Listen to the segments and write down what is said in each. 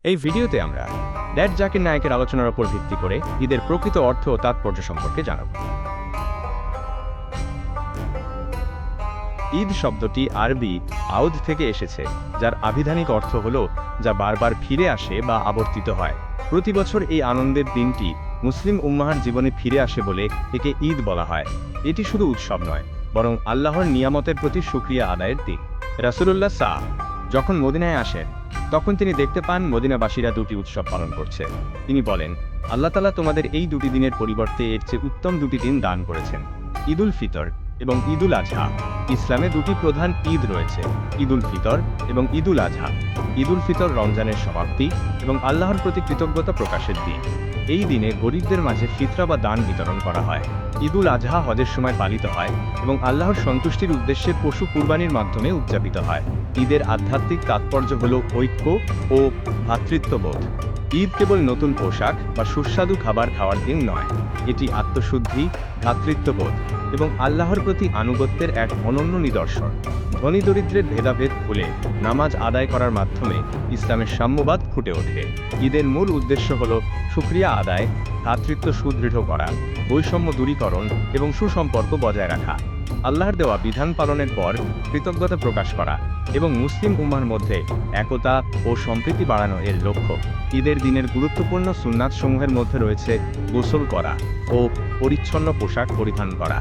এই ভিডিওতে আমরা ড্যাড জাকির নায়েকের আলোচনার উপর ভিত্তি করে ঈদের প্রকৃত অর্থ ও তাৎপর্য সম্পর্কে জানাব। ঈদ শব্দটি আরবি আউদ থেকে এসেছে, যার আভিধানিক অর্থ হল যা বারবার ফিরে আসে বা আবর্তিত হয়। প্রতি বছর এই আনন্দের দিনটি মুসলিম উম্মাহর জীবনে ফিরে আসে বলে একে ঈদ বলা হয়। এটি শুধু উৎসব নয়, বরং আল্লাহর নিয়ামতের প্রতি শুকরিয়া আদায়ের দিন। রাসূলুল্লাহ যখন মদিনায় আসেন, তখন তিনি দেখতে পান মদিনাবাসীরা দুটি উৎসব পালন করছে। তিনি বলেন, আল্লাহ তাআলা তোমাদের এই দুটি দিনের পরিবর্তে এর চেয়ে উত্তম দুটি দিন দান করেছেন, ঈদুল ফিতর এবং ঈদুল আজহা। ইসলামে দুটি প্রধান ঈদ রয়েছে, ঈদুল ফিতর এবং ঈদুল আজহা। ঈদুল ফিতর রমজানের সমাপ্তি এবং আল্লাহর প্রতি কৃতজ্ঞতা প্রকাশের দিন। এই দিনে গরিবদের মাঝে ফিতরা বা দান বিতরণ করা হয়। ঈদুল আজহা হজের সময় পালিত হয় এবং আল্লাহর সন্তুষ্টির উদ্দেশ্যে পশু কুরবানির মাধ্যমে উদযাপিত হয়। ঈদের আধ্যাত্মিক তাৎপর্য হল ঐক্য ও ভ্রাতৃত্ববোধ। ঈদ কেবল নতুন পোশাক বা সুস্বাদু খাবার খাওয়ার দিন নয়, এটি আত্মশুদ্ধি, ভ্রাতৃত্ববোধ এবং আল্লাহর প্রতি আনুগত্যের এক অনন্য নিদর্শন। ধনী দরিদ্রের ভেদাভেদ ভুলে নামাজ আদায় করার মাধ্যমে ইসলামের সাম্যবাদ ফুটে ওঠে। ঈদের মূল উদ্দেশ্য হল শুকরিয়া আদায়, ভ্রাতৃত্ব সুদৃঢ় করা, বৈষম্য দূরীকরণ এবং সুসম্পর্ক বজায় রাখা। আল্লাহর দেওয়া বিধান পালনের পর কৃতজ্ঞতা প্রকাশ করা এবং মুসলিম উম্মাহর মধ্যে একতা ও সম্প্রীতি বাড়ানো এর লক্ষ্য। ঈদের দিনের গুরুত্বপূর্ণ সুন্নাত সমূহের মধ্যে রয়েছে গোসল করা ও পরিচ্ছন্ন পোশাক পরিধান করা,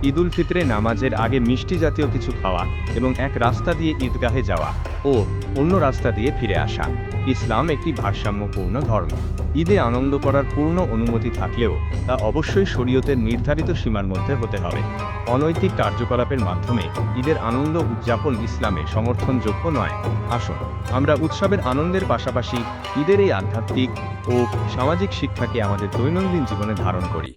ঈদুল ফিতরে নামাজের আগে মিষ্টি জাতীয় কিছু খাওয়া এবং এক রাস্তা দিয়ে ঈদগাহে যাওয়া ও অন্য রাস্তা দিয়ে ফিরে আসা। ইসলাম একটি ভারসাম্যপূর্ণ ধর্ম। ঈদে আনন্দ করার পূর্ণ অনুমতি থাকলেও তা অবশ্যই শরীয়তের নির্ধারিত সীমার মধ্যে হতে হবে। অনৈতিক কার্যকলাপের মাধ্যমে ঈদের আনন্দ উদযাপন ইসলামে সমর্থনযোগ্য নয়। আসুন আমরা উৎসবের আনন্দের পাশাপাশি ঈদের এই আধ্যাত্মিক ও সামাজিক শিক্ষাকে আমাদের দৈনন্দিন জীবনে ধারণ করি।